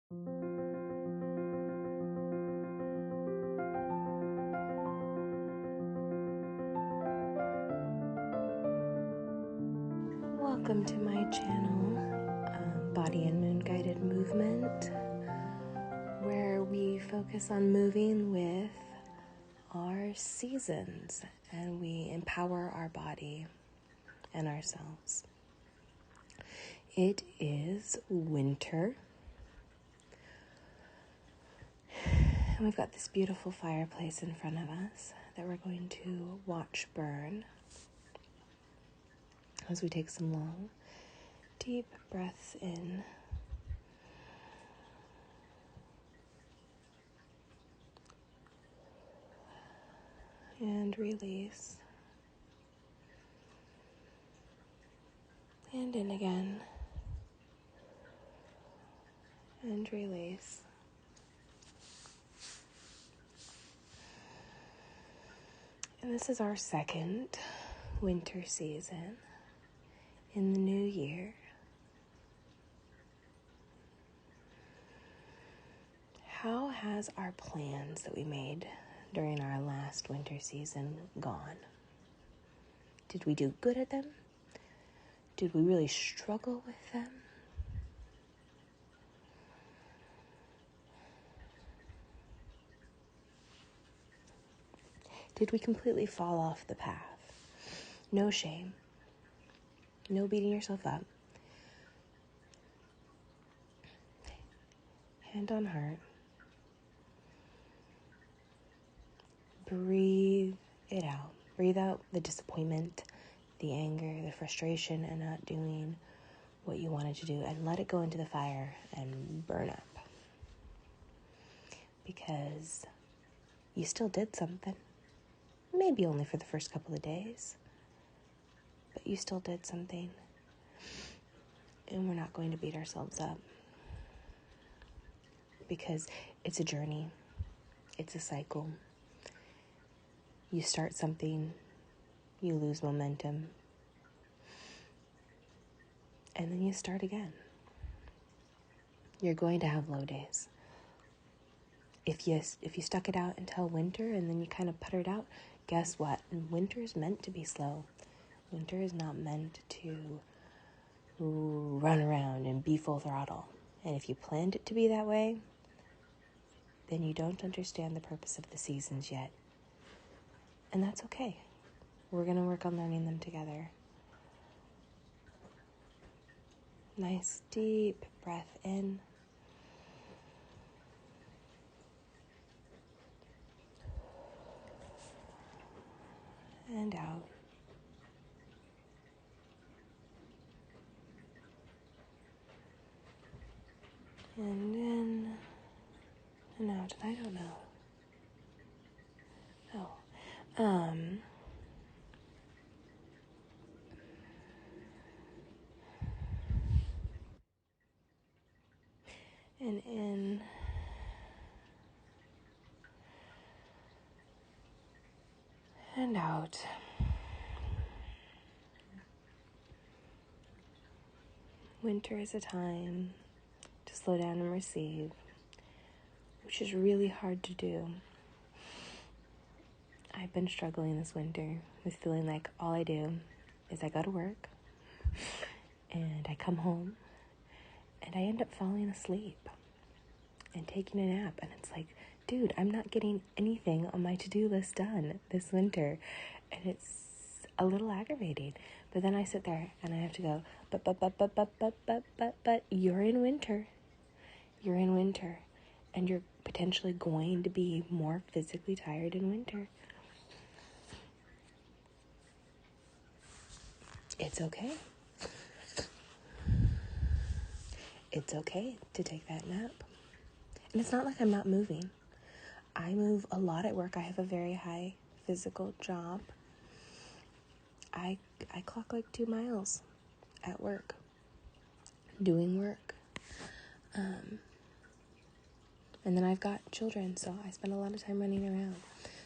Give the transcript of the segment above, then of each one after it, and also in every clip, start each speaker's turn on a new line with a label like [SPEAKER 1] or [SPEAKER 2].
[SPEAKER 1] Welcome to my channel, Body and Moon Guided Movement, where we focus on moving with our seasons and we empower our body and ourselves. It is winter, and we've got this beautiful fireplace in front of us that we're going to watch burn as we take some long, deep breaths in and release, and in again, and release. And this is our second winter season in the new year. How has our plans that we made during our last winter season gone? Did we do good at them? Did we really struggle with them? Did we completely fall off the path? No shame. No beating yourself up. Hand on heart. Breathe it out. Breathe out the disappointment, the anger, the frustration, and not doing what you wanted to do, and let it go into the fire and burn up. Because you still did something. Maybe only for the first couple of days, but you still did something. And we're not going to beat ourselves up, because it's a journey. It's a cycle. You start something, you lose momentum, and then you start again. You're going to have low days. If you stuck it out until winter and then you kind of puttered out, guess what? Winter is meant to be slow. Winter is not meant to run around and be full throttle. And if you planned it to be that way, then you don't understand the purpose of the seasons yet. And that's okay. We're going to work on learning them together. Nice deep breath in. And out. And in and out. And I don't know. And in and out. Winter is a time to slow down and receive, which is really hard to do. I've been struggling this winter with feeling like all I do is I go to work and I come home and I end up falling asleep and taking a nap. And it's like, dude, I'm not getting anything on my to-do list done this winter. And it's a little aggravating. But then I sit there and I have to go, but you're in winter. You're in winter. And you're potentially going to be more physically tired in winter. It's okay. It's okay to take that nap. And it's not like I'm not moving. I move a lot at work. I have a very high physical job. I clock like 2 miles at work, doing work. And then I've got children, so I spend a lot of time running around.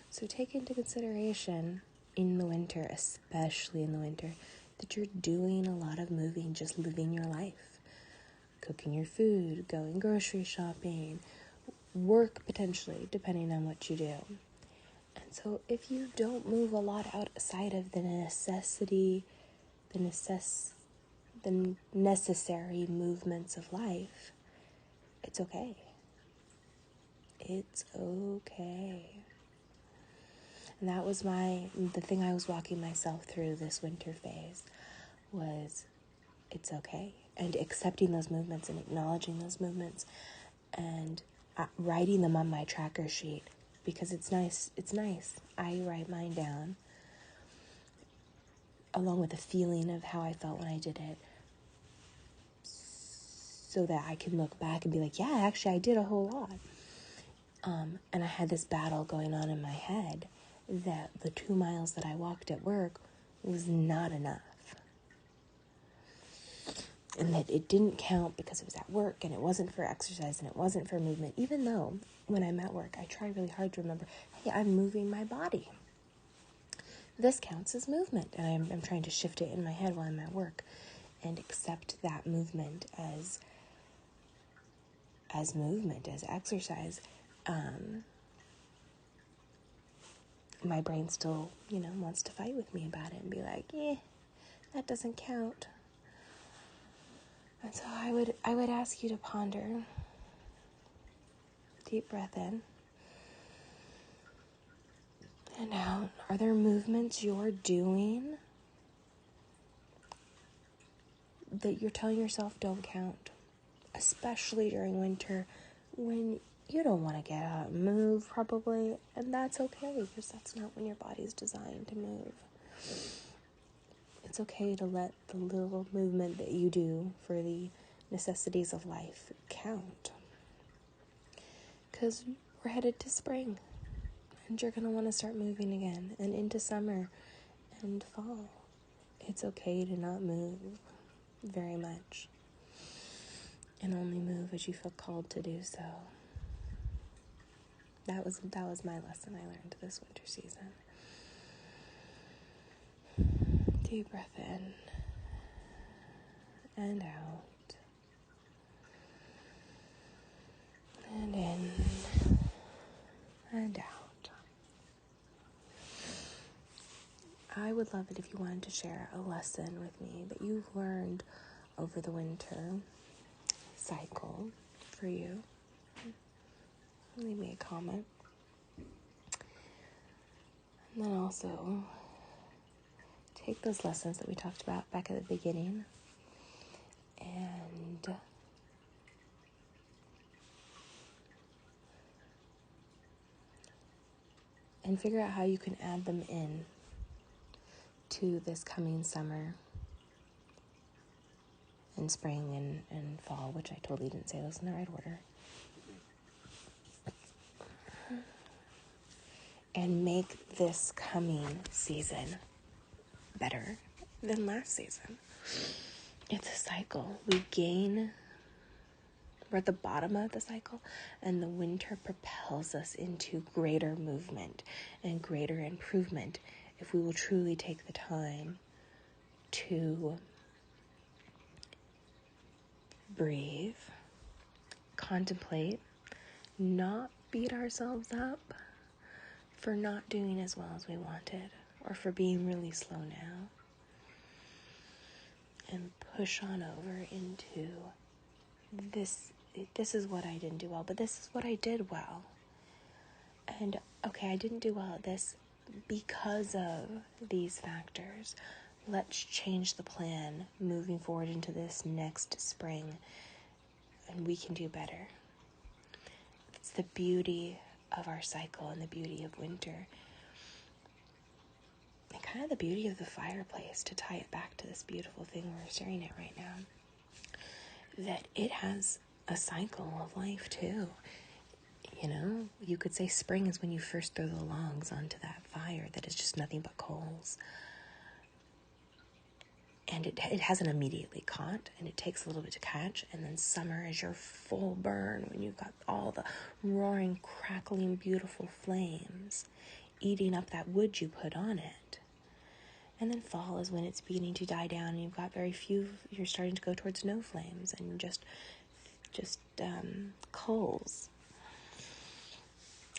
[SPEAKER 1] So take into consideration in the winter, especially in the winter, that you're doing a lot of moving, just living your life. cooking your food, going grocery shopping, work potentially, depending on what you do. And so if you don't move a lot outside of the necessary movements of life, it's okay. It's okay. And that was the thing I was walking myself through this winter phase was it's okay. And accepting those movements and acknowledging those movements and writing them on my tracker sheet because it's nice. It's nice. I write mine down along with a feeling of how I felt when I did it so that I can look back and be like, yeah, actually I did a whole lot. And I had this battle going on in my head that the 2 miles that I walked at work was not enough. And that it didn't count because it was at work and it wasn't for exercise and it wasn't for movement. Even though when I'm at work, I try really hard to remember, hey, I'm moving my body. This counts as movement. And I'm trying to shift it in my head while I'm at work and accept that movement as movement, as exercise. My brain still, wants to fight with me about it and be like, that doesn't count. And so I would ask you to ponder. Deep breath in and out. Are there movements you're doing that you're telling yourself don't count? Especially during winter when you don't want to get out and move probably, and that's okay because that's not when your body's designed to move. It's okay to let the little movement that you do for the necessities of life count. Because we're headed to spring, and you're going to want to start moving again, and into summer and fall. It's okay to not move very much, and only move as you feel called to do so. That was my lesson I learned this winter season. Deep breath in and out, and in and out. I would love it if you wanted to share a lesson with me that you've learned over the winter cycle for you. Leave me a comment. And then also take those lessons that we talked about back at the beginning and figure out how you can add them in to this coming summer and spring and fall, which I totally didn't say those in the right order. And make this coming season better than last season. It's a cycle. We're at the bottom of the cycle, and the winter propels us into greater movement and greater improvement if we will truly take the time to breathe, contemplate, not beat ourselves up for not doing as well as we wanted or for being really slow now, and push on over into this is what I didn't do well, but this is what I did well. And okay, I didn't do well at this because of these factors. Let's change the plan moving forward into this next spring, and we can do better. It's the beauty of our cycle and the beauty of winter, and kind of the beauty of the fireplace, to tie it back to this beautiful thing we're staring at right now, that it has a cycle of life too. You could say spring is when you first throw the logs onto that fire that is just nothing but coals. And it hasn't immediately caught, and it takes a little bit to catch. And then summer is your full burn when you've got all the roaring, crackling, beautiful flames eating up that wood you put on it. And then fall is when it's beginning to die down and you've got very few, you're starting to go towards no flames and just coals.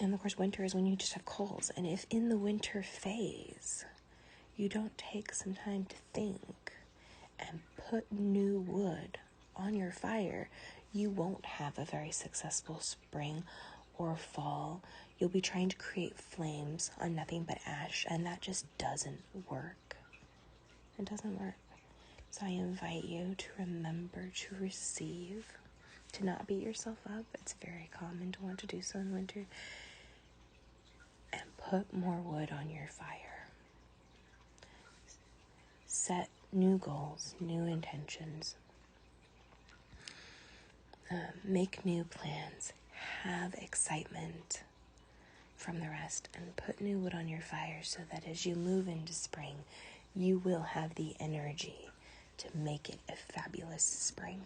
[SPEAKER 1] And of course, winter is when you just have coals. And if in the winter phase, you don't take some time to think and put new wood on your fire, you won't have a very successful spring or fall. You'll be trying to create flames on nothing but ash, and that just doesn't work. It doesn't work. So I invite you to remember to receive, to not beat yourself up. It's very common to want to do so in winter. And put more wood on your fire. Set new goals, new intentions. Make new plans. Have excitement from the rest and put new wood on your fire so that as you move into spring, you will have the energy to make it a fabulous spring.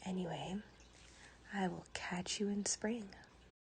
[SPEAKER 1] Anyway, I will catch you in spring.